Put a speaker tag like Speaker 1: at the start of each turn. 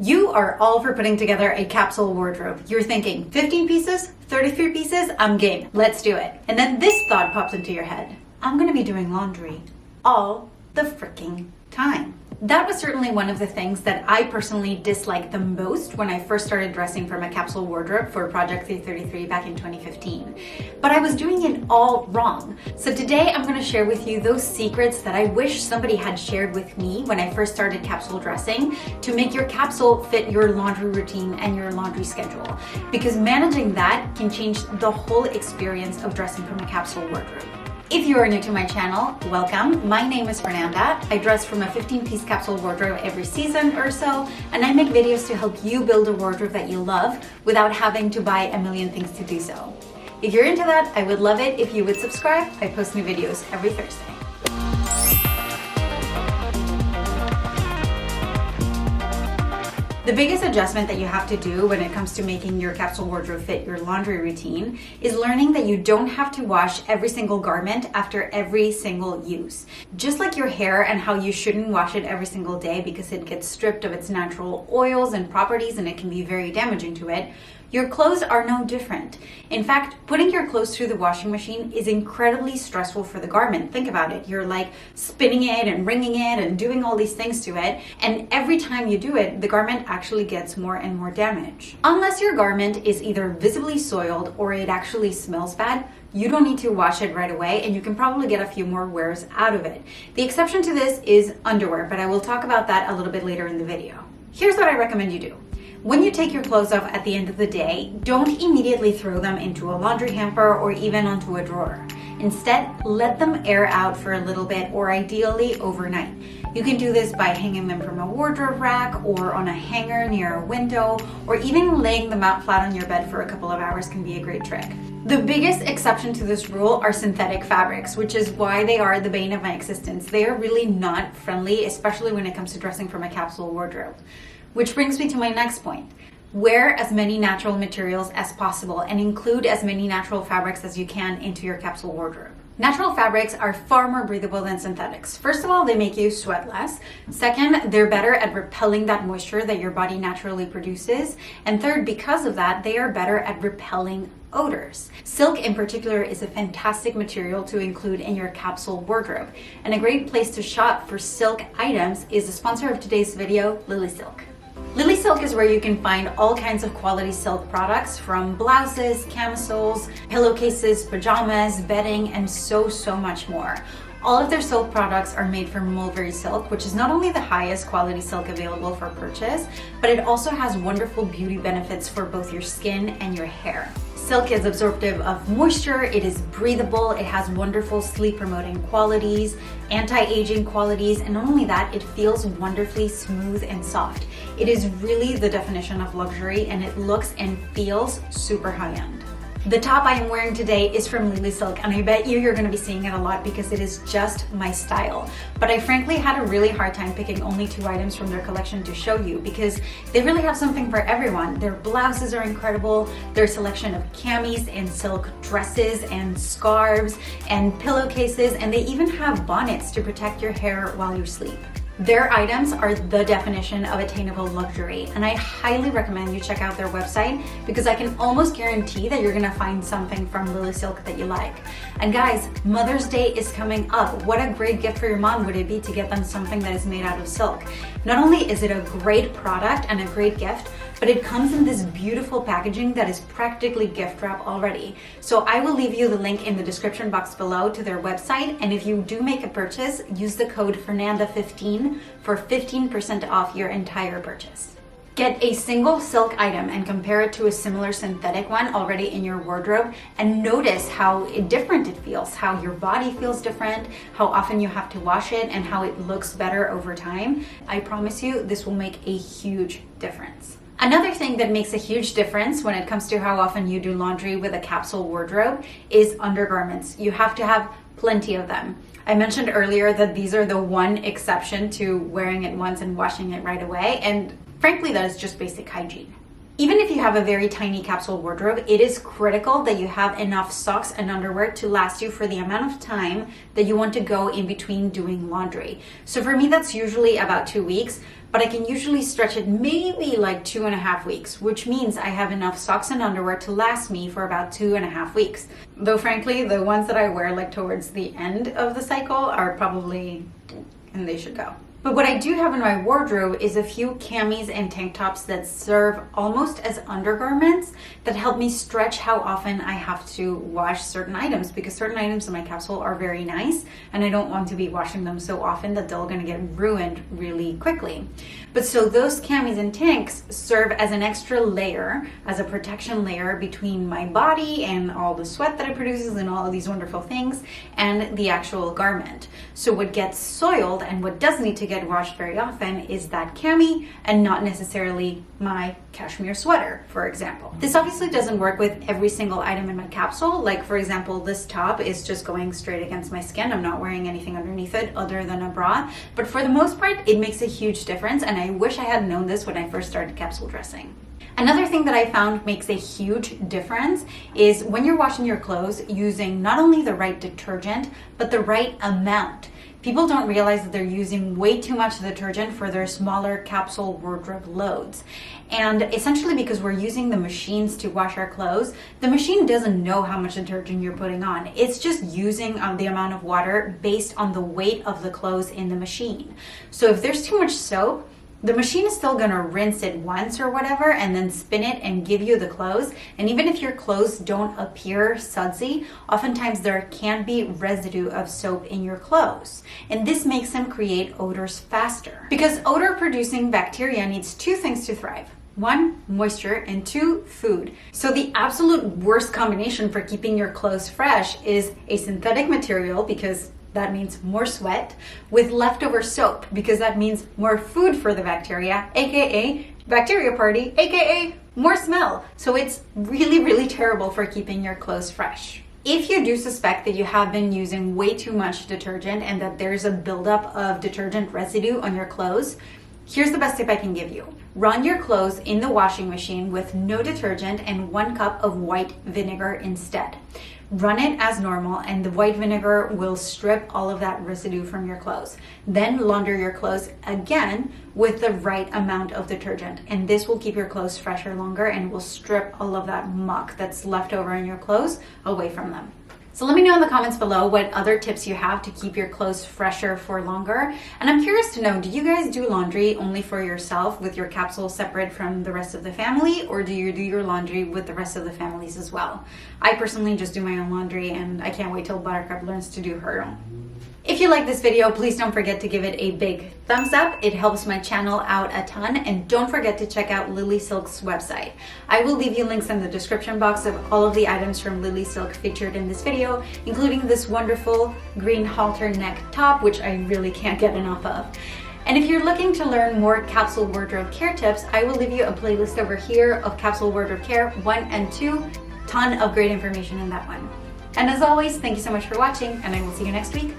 Speaker 1: You are all for putting together a capsule wardrobe. You're thinking 15 pieces, 33 pieces, I'm game. Let's do it. And then this thought pops into your head. I'm gonna be doing laundry all the freaking time. That was certainly one of the things that I personally disliked the most when I first started dressing from a capsule wardrobe for Project 333 back in 2015. But I was doing it all wrong. So today I'm going to share with you those secrets that I wish somebody had shared with me when I first started capsule dressing to make your capsule fit your laundry routine and your laundry schedule. Because managing that can change the whole experience of dressing from a capsule wardrobe. If you are new to my channel, welcome. My name is Fernanda. I dress from a 15-piece capsule wardrobe every season or so, and I make videos to help you build a wardrobe that you love without having to buy a million things to do so. If you're into that, I would love it if you would subscribe. I post new videos every Thursday. The biggest adjustment that you have to do when it comes to making your capsule wardrobe fit your laundry routine is learning that you don't have to wash every single garment after every single use. Just like your hair and how you shouldn't wash it every single day because it gets stripped of its natural oils and properties and it can be very damaging to it, your clothes are no different. In fact, putting your clothes through the washing machine is incredibly stressful for the garment. Think about it. You're like spinning it and wringing it and doing all these things to it. And every time you do it, the garment actually gets more and more damage. Unless your garment is either visibly soiled or it actually smells bad, you don't need to wash it right away and you can probably get a few more wears out of it. The exception to this is underwear, but I will talk about that a little bit later in the video. Here's what I recommend you do. When you take your clothes off at the end of the day, don't immediately throw them into a laundry hamper or even onto a drawer. Instead, let them air out for a little bit or ideally overnight. You can do this by hanging them from a wardrobe rack or on a hanger near a window, or even laying them out flat on your bed for a couple of hours can be a great trick. The biggest exception to this rule are synthetic fabrics, which is why they are the bane of my existence. They are really not friendly, especially when it comes to dressing from a capsule wardrobe. Which brings me to my next point. Wear as many natural materials as possible and include as many natural fabrics as you can into your capsule wardrobe. Natural fabrics are far more breathable than synthetics. First of all, they make you sweat less. Second, they're better at repelling that moisture that your body naturally produces. And third, because of that, they are better at repelling odors. Silk in particular is a fantastic material to include in your capsule wardrobe. And a great place to shop for silk items is the sponsor of today's video, Lilysilk. Lilysilk is where you can find all kinds of quality silk products from blouses, camisoles, pillowcases, pajamas, bedding, and so much more. All of their silk products are made from mulberry silk, which is not only the highest quality silk available for purchase, but it also has wonderful beauty benefits for both your skin and your hair. Silk is absorptive of moisture, it is breathable, it has wonderful sleep promoting qualities, anti-aging qualities, and not only that, it feels wonderfully smooth and soft. It is really the definition of luxury and it looks and feels super high-end. The top I am wearing today is from Lilysilk, and I bet you're going to be seeing it a lot because it is just my style. But I frankly had a really hard time picking only 2 items from their collection to show you because they really have something for everyone. Their blouses are incredible, their selection of camis and silk dresses and scarves and pillowcases, and they even have bonnets to protect your hair while you sleep. Their items are the definition of attainable luxury, and I highly recommend you check out their website because I can almost guarantee that you're gonna find something from Lilysilk that you like. And guys, Mother's Day is coming up. What a great gift for your mom would it be to get them something that is made out of silk. Not only is it a great product and a great gift, but it comes in this beautiful packaging that is practically gift wrap already. So I will leave you the link in the description box below to their website, and if you do make a purchase, use the code Fernanda15 for 15% off your entire purchase. Get a single silk item and compare it to a similar synthetic one already in your wardrobe and notice how different it feels, how your body feels different, how often you have to wash it, and how it looks better over time. I promise you this will make a huge difference. Another thing that makes a huge difference when it comes to how often you do laundry with a capsule wardrobe is undergarments. You have to have plenty of them. I mentioned earlier that these are the one exception to wearing it once and washing it right away, and frankly, that is just basic hygiene. Even if you have a very tiny capsule wardrobe, it is critical that you have enough socks and underwear to last you for the amount of time that you want to go in between doing laundry. So for me, that's usually about 2 weeks, but I can usually stretch it maybe like 2.5 weeks, which means I have enough socks and underwear to last me for about 2.5 weeks. Though frankly, the ones that I wear like towards the end of the cycle are probably, and they should go. But what I do have in my wardrobe is a few camis and tank tops that serve almost as undergarments that help me stretch how often I have to wash certain items, because certain items in my capsule are very nice and I don't want to be washing them so often that they're gonna get ruined really quickly. But so those camis and tanks serve as an extra layer, as a protection layer between my body and all the sweat that it produces and all of these wonderful things and the actual garment. So what gets soiled and what does need to get washed very often is that cami and not necessarily my cashmere sweater, for example. This obviously doesn't work with every single item in my capsule. Like for example, this top is just going straight against my skin. I'm not wearing anything underneath it other than a bra. But for the most part, it makes a huge difference, and I wish I had known this when I first started capsule dressing. Another thing that I found makes a huge difference is when you're washing your clothes using not only the right detergent, but the right amount. People don't realize that they're using way too much detergent for their smaller capsule wardrobe loads. And essentially because we're using the machines to wash our clothes, the machine doesn't know how much detergent you're putting on. It's just using the amount of water based on the weight of the clothes in the machine. So if there's too much soap, the machine is still gonna rinse it once or whatever and then spin it and give you the clothes. And even if your clothes don't appear sudsy, oftentimes there can be residue of soap in your clothes. And this makes them create odors faster. Because odor producing bacteria needs two things to thrive. 1, moisture, and 2, food. So the absolute worst combination for keeping your clothes fresh is a synthetic material, because that means more sweat, with leftover soap, because that means more food for the bacteria, aka bacteria party, aka more smell. So it's really, really terrible for keeping your clothes fresh. If you do suspect that you have been using way too much detergent and that there's a buildup of detergent residue on your clothes, here's the best tip I can give you. Run your clothes in the washing machine with no detergent and 1 cup of white vinegar instead. Run it as normal and the white vinegar will strip all of that residue from your clothes. Then launder your clothes again with the right amount of detergent, and this will keep your clothes fresher longer and will strip all of that muck that's left over in your clothes away from them. So let me know in the comments below what other tips you have to keep your clothes fresher for longer. And I'm curious to know, do you guys do laundry only for yourself with your capsule separate from the rest of the family, or do you do your laundry with the rest of the families as well? I personally just do my own laundry, and I can't wait till Buttercup learns to do her own. If you like this video, please don't forget to give it a big thumbs up. It helps my channel out a ton. And don't forget to check out Lilysilk's website. I will leave you links in the description box of all of the items from Lilysilk featured in this video, including this wonderful green halter neck top, which I really can't get enough of. And if you're looking to learn more capsule wardrobe care tips, I will leave you a playlist over here of capsule wardrobe care 1 and 2. Ton of great information in that one. And as always, thank you so much for watching, and I will see you next week.